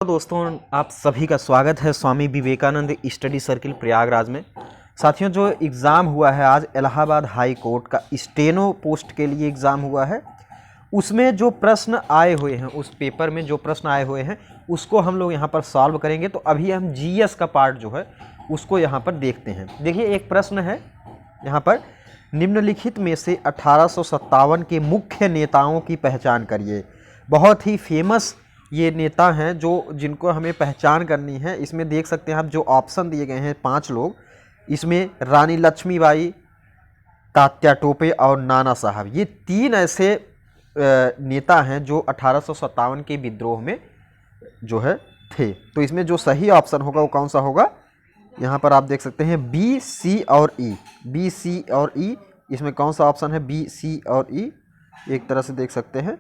दोस्तों, आप सभी का स्वागत है स्वामी विवेकानंद स्टडी सर्किल प्रयागराज में। साथियों, जो एग्ज़ाम हुआ है आज इलाहाबाद हाई कोर्ट का स्टेनो पोस्ट के लिए एग्ज़ाम हुआ है, उसमें जो प्रश्न आए हुए हैं, उस पेपर में जो प्रश्न आए हुए हैं उसको हम लोग यहाँ पर सॉल्व करेंगे। तो अभी हम जीएस का पार्ट जो है उसको यहाँ पर देखते हैं। देखिए, एक प्रश्न है यहाँ पर, निम्नलिखित में से 1857 के मुख्य नेताओं की पहचान करिए। बहुत ही फेमस ये नेता हैं जो जिनको हमें पहचान करनी है। इसमें देख सकते हैं आप, जो ऑप्शन दिए गए हैं 5 लोग, इसमें रानी लक्ष्मीबाई, तात्या टोपे और नाना साहब, ये 3 ऐसे नेता हैं जो 1857 के विद्रोह में जो है थे। तो इसमें जो सही ऑप्शन होगा वो कौन सा होगा? यहाँ पर आप देख सकते हैं बी, सी और ई। बी, सी और ई, इसमें कौन सा ऑप्शन है? बी, सी और ई। एक तरह से देख सकते हैं,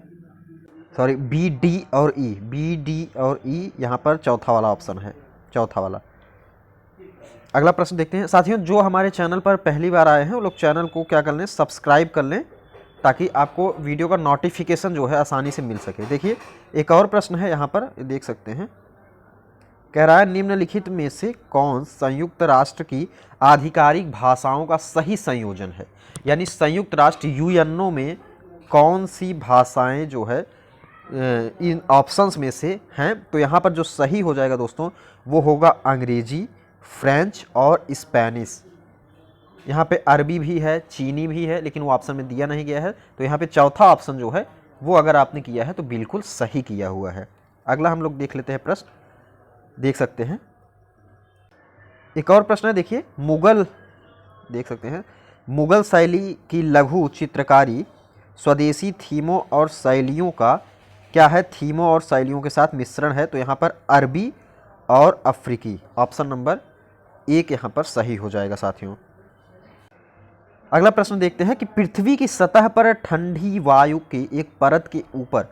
सॉरी, बी, डी और ई। बी, डी और ई यहाँ पर चौथा वाला ऑप्शन है, चौथा वाला। अगला प्रश्न देखते हैं। साथियों, जो हमारे चैनल पर पहली बार आए हैं वो लोग चैनल को क्या कर लें, सब्सक्राइब कर लें, ताकि आपको वीडियो का नोटिफिकेशन जो है आसानी से मिल सके। देखिए, एक और प्रश्न है यहाँ पर, देख सकते हैं। कह रहा है, निम्नलिखित में से कौन संयुक्त राष्ट्र की आधिकारिक भाषाओं का सही संयोजन है? यानी संयुक्त राष्ट्र यूएनओ में कौन सी भाषाएं जो है इन ऑप्शंस में से हैं? तो यहाँ पर जो सही हो जाएगा दोस्तों वो होगा अंग्रेजी, फ्रेंच और स्पेनिश। यहाँ पे अरबी भी है, चीनी भी है, लेकिन वो ऑप्शन में दिया नहीं गया है। तो यहाँ पे चौथा ऑप्शन जो है वो अगर आपने किया है तो बिल्कुल सही किया हुआ है। अगला हम लोग देख लेते हैं प्रश्न, देख सकते हैं। एक और प्रश्न है, देखिए, मुगल, देख सकते हैं, मुगल शैली की लघु चित्रकारी स्वदेशी थीमों और शैलियों का क्या है? थीमों और शैलियों के साथ मिश्रण है। तो यहाँ पर अरबी और अफ्रीकी, ऑप्शन नंबर 1 यहाँ पर सही हो जाएगा साथियों। अगला प्रश्न देखते हैं कि पृथ्वी की सतह पर ठंडी वायु के एक परत के ऊपर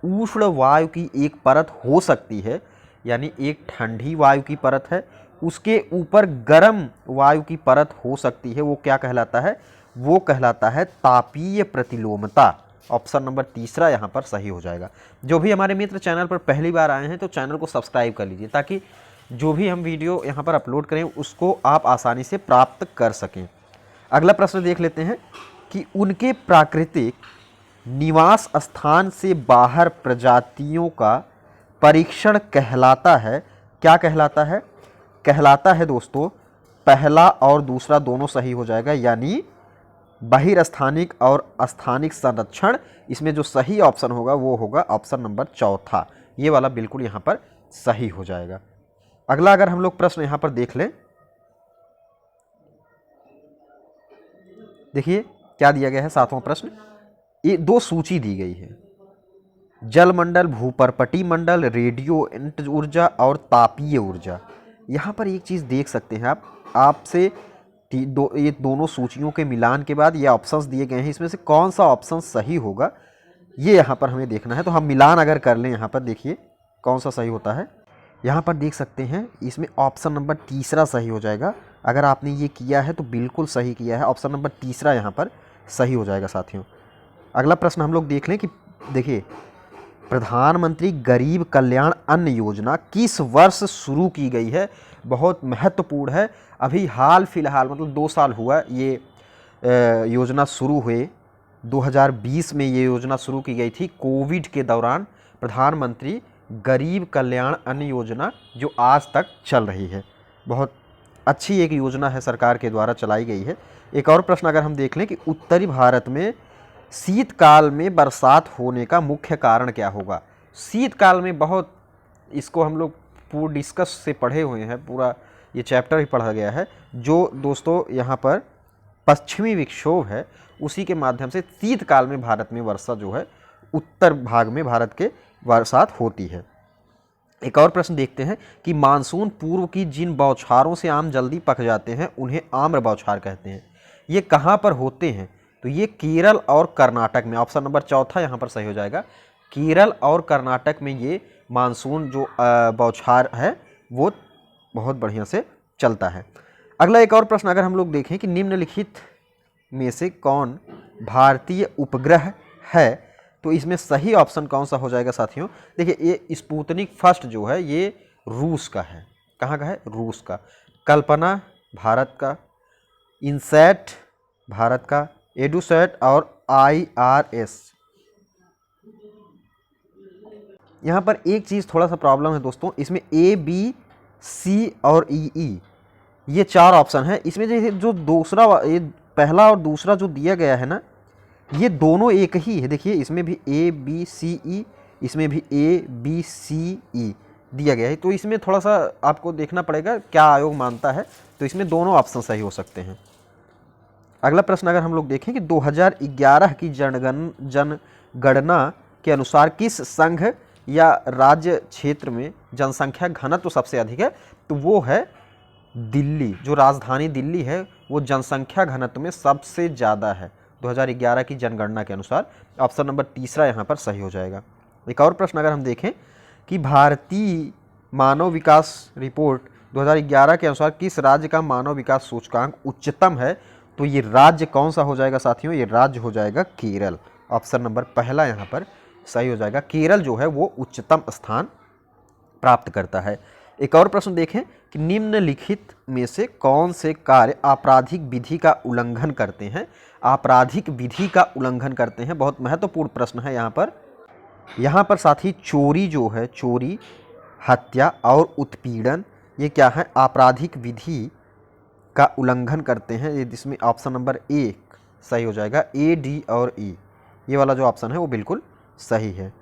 उष्ण वायु की एक परत हो सकती है। यानी एक ठंडी वायु की परत है, उसके ऊपर गर्म वायु की परत हो सकती है। वो क्या कहलाता है? वो कहलाता है तापीय प्रतिलोमता। ऑप्शन नंबर 3 यहाँ पर सही हो जाएगा। जो भी हमारे मित्र चैनल पर पहली बार आए हैं तो चैनल को सब्सक्राइब कर लीजिए, ताकि जो भी हम वीडियो यहाँ पर अपलोड करें उसको आप आसानी से प्राप्त कर सकें। अगला प्रश्न देख लेते हैं कि उनके प्राकृतिक निवास स्थान से बाहर प्रजातियों का परीक्षण कहलाता है। क्या कहलाता है? कहलाता है दोस्तों, पहला और दूसरा दोनों सही हो जाएगा, यानी बहिर्स्थानिक और स्थानिक संरक्षण। इसमें जो सही ऑप्शन होगा वो होगा ऑप्शन नंबर 4, ये वाला बिल्कुल यहाँ पर सही हो जाएगा। अगला अगर हम लोग प्रश्न यहाँ पर देख लें, देखिए क्या दिया गया है 7वां प्रश्न। ये 2 सूची दी गई है, जल मंडल, भूपर्पटी मंडल, रेडियो ऊर्जा और तापीय ऊर्जा। यहाँ पर एक चीज़ देख सकते हैं आप, आपसे ये दोनों सूचियों के मिलान के बाद ये ऑप्शंस दिए गए हैं, इसमें से कौन सा ऑप्शन सही होगा ये यहाँ पर हमें देखना है। तो हम मिलान अगर कर लें, यहाँ पर देखिए कौन सा सही होता है। यहाँ पर देख सकते हैं, इसमें ऑप्शन नंबर 3 सही हो जाएगा। अगर आपने ये किया है तो बिल्कुल सही किया है, ऑप्शन नंबर 3 यहाँ पर सही हो जाएगा साथियों। अगला प्रश्न हम लोग देख लें कि देखिए, प्रधानमंत्री गरीब कल्याण अन्न योजना किस वर्ष शुरू की गई है? बहुत महत्वपूर्ण है। अभी हाल फिलहाल, मतलब 2 साल हुआ ये योजना शुरू हुए। 2020 में ये योजना शुरू की गई थी, कोविड के दौरान। प्रधानमंत्री गरीब कल्याण अन्न योजना जो आज तक चल रही है, बहुत अच्छी एक योजना है, सरकार के द्वारा चलाई गई है। एक और प्रश्न अगर हम देख लें कि उत्तरी भारत में शीतकाल में बरसात होने का मुख्य कारण क्या होगा? शीतकाल में बहुत, इसको हम लोग पूरा डिस्कस से पढ़े हुए हैं, पूरा ये चैप्टर ही पढ़ा गया है। जो दोस्तों यहाँ पर पश्चिमी विक्षोभ है, उसी के माध्यम से शीतकाल में भारत में वर्षा जो है, उत्तर भाग में भारत के बरसात होती है। एक और प्रश्न देखते हैं कि मानसून पूर्व की जिन बौछारों से आम जल्दी पक जाते हैं उन्हें आम्र बौछार कहते हैं। ये कहाँ पर होते हैं? तो ये केरल और कर्नाटक में, ऑप्शन नंबर 4 यहाँ पर सही हो जाएगा। केरल और कर्नाटक में ये मानसून जो बौछार है वो बहुत बढ़िया से चलता है। अगला एक और प्रश्न अगर हम लोग देखें कि निम्नलिखित में से कौन भारतीय उपग्रह है तो इसमें सही ऑप्शन कौन सा हो जाएगा साथियों? देखिए, ये स्पुतनिक फर्स्ट जो है ये रूस का है। कहाँ का है? रूस का। कल्पना भारत का, इनसैट भारत का, एडुसैट और IRS। यहाँ पर एक चीज़ थोड़ा सा प्रॉब्लम है दोस्तों, इसमें A, B, C और E ये 4 ऑप्शन है। इसमें जो दूसरा, ये पहला और दूसरा जो दिया गया है ना, ये दोनों एक ही है। देखिए, इसमें भी A, B, C, E, इसमें भी A, B, C, E दिया गया है। तो इसमें थोड़ा सा आपको देखना पड़ेगा क्या आयोग मानता है। तो इसमें दोनों ऑप्शन सही हो सकते हैं। अगला प्रश्न अगर हम लोग देखें कि 2011 की जनगणना के अनुसार किस संघ या राज्य क्षेत्र में जनसंख्या घनत्व सबसे अधिक है? तो वो है दिल्ली। जो राजधानी दिल्ली है वो जनसंख्या घनत्व में सबसे ज़्यादा है 2011 की जनगणना के अनुसार। ऑप्शन नंबर तीसरा यहाँ पर सही हो जाएगा। एक और प्रश्न अगर हम देखें कि भारतीय मानव विकास रिपोर्ट 2011 के अनुसार किस राज्य का मानव विकास सूचकांक उच्चतम है? तो ये राज्य कौन सा हो जाएगा साथियों? ये राज्य हो जाएगा केरल। ऑप्शन नंबर पहला यहाँ पर सही हो जाएगा। केरल जो है वो उच्चतम स्थान प्राप्त करता है। एक और प्रश्न देखें कि निम्नलिखित में से कौन से कार्य आपराधिक विधि का उल्लंघन करते हैं? आपराधिक विधि का उल्लंघन करते हैं, बहुत महत्वपूर्ण प्रश्न है यहाँ पर। यहाँ पर साथी चोरी जो है, चोरी, हत्या और उत्पीड़न, ये क्या है? आपराधिक विधि का उल्लंघन करते हैं। ये जिसमें ऑप्शन नंबर 1 सही हो जाएगा। A, D और E ये वाला जो ऑप्शन है वो बिल्कुल सही है।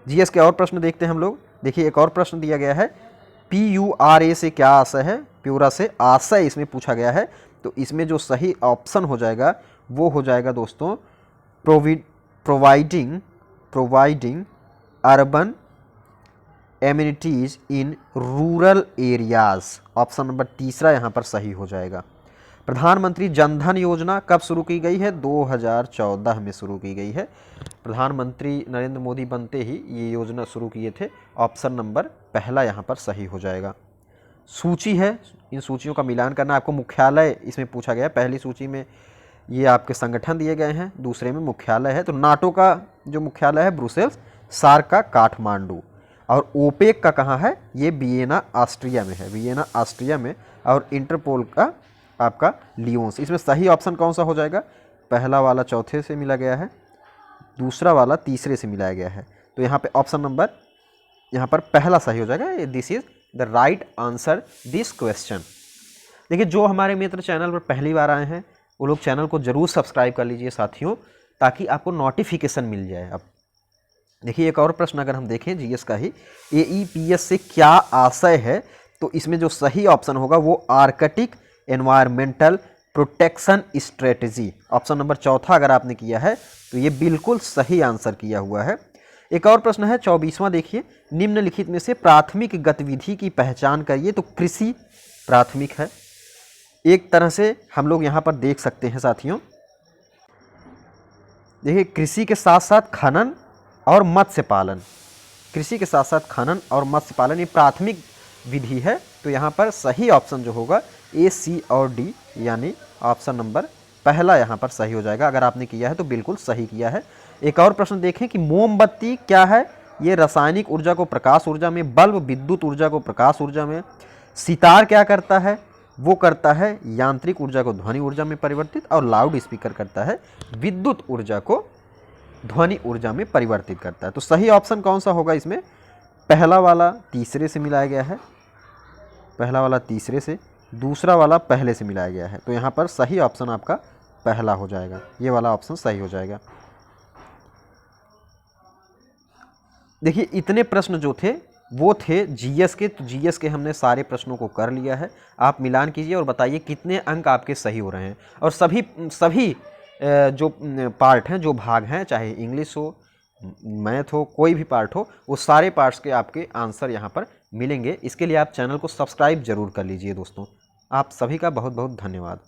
GS के और प्रश्न देखते हैं हम लोग। देखिए, एक और प्रश्न दिया गया है, PURA से क्या आशय है? प्यूरा से आशय इसमें पूछा गया है। तो इसमें जो सही ऑप्शन हो जाएगा वो हो जाएगा दोस्तों providing urban amenities in rural areas. Option number तीसरा यहाँ पर सही हो जाएगा। प्रधानमंत्री जनधन योजना कब शुरू की गई है? 2014 में शुरू की गई है। प्रधानमंत्री नरेंद्र मोदी बनते ही ये योजना शुरू किए थे। ऑप्शन नंबर पहला यहाँ पर सही हो जाएगा। सूची है, इन सूचियों का मिलान करना। आपको मुख्यालय इसमें पूछा गया है। पहली सूची में ये आपके संगठन दिए गए हैं, दूसरे में मुख्यालय है। तो नाटो का जो मुख्यालय है ब्रुसेल्स, सार्क का काठमांडू, और ओपेक का कहाँ है? ये वियना ऑस्ट्रिया में है, वियना ऑस्ट्रिया में। और इंटरपोल का आपका लियोन्स। इसमें सही ऑप्शन कौन सा हो जाएगा? पहला वाला चौथे से मिला गया है, दूसरा वाला तीसरे से मिलाया गया है। तो यहाँ पे ऑप्शन नंबर यहाँ पर पहला सही हो जाएगा। This is the right answer this question. देखिए, जो हमारे मित्र चैनल पर पहली बार आए हैं वो लोग चैनल को जरूर सब्सक्राइब कर लीजिए साथियों, ताकि आपको नोटिफिकेशन मिल जाए। अब देखिए, एक और प्रश्न अगर हम देखें GS का ही, AEPS से क्या आशय है? तो इसमें जो सही ऑप्शन होगा वो Arctic environmental protection strategy. Option number चौथा अगर आपने किया है तो ये बिल्कुल सही आंसर किया हुआ है। एक और प्रश्न है 24वां। देखिए, निम्नलिखित में से प्राथमिक गतिविधि की पहचान करिए। तो कृषि प्राथमिक है। एक तरह से हम लोग यहाँ पर देख सकते हैं साथियों, देखिए, कृषि के साथ साथ खनन और मत्स्य पालन, कृषि के साथ साथ खनन और मत्स्य पालन ये प्राथमिक विधि है। तो यहाँ पर सही ऑप्शन जो होगा A, C और D, यानी ऑप्शन नंबर पहला यहाँ पर सही हो जाएगा। अगर आपने किया है तो बिल्कुल सही किया है। एक और प्रश्न देखें कि मोमबत्ती क्या है? ये रासायनिक ऊर्जा को प्रकाश ऊर्जा में, बल्ब विद्युत ऊर्जा को प्रकाश ऊर्जा में, सितार क्या करता है? वो करता है यांत्रिक ऊर्जा को ध्वनि ऊर्जा में परिवर्तित, और लाउड स्पीकर करता है विद्युत ऊर्जा को ध्वनि ऊर्जा में परिवर्तित करता है। तो सही ऑप्शन कौन सा होगा इसमें? पहला वाला तीसरे से मिलाया गया है, पहला वाला तीसरे से, दूसरा वाला पहले से मिलाया गया है। तो यहाँ पर सही ऑप्शन आपका पहला हो जाएगा, ये वाला ऑप्शन सही हो जाएगा। देखिए, इतने प्रश्न जो थे वो थे GS के। तो GS के हमने सारे प्रश्नों को कर लिया है। आप मिलान कीजिए और बताइए कितने अंक आपके सही हो रहे हैं। और सभी जो पार्ट हैं, जो भाग हैं, चाहे इंग्लिश हो, मैथ हो, कोई भी पार्ट हो, वो सारे पार्ट्स के आपके आंसर यहाँ पर मिलेंगे। इसके लिए आप चैनल को सब्सक्राइब जरूर कर लीजिए दोस्तों। आप सभी का बहुत बहुत धन्यवाद।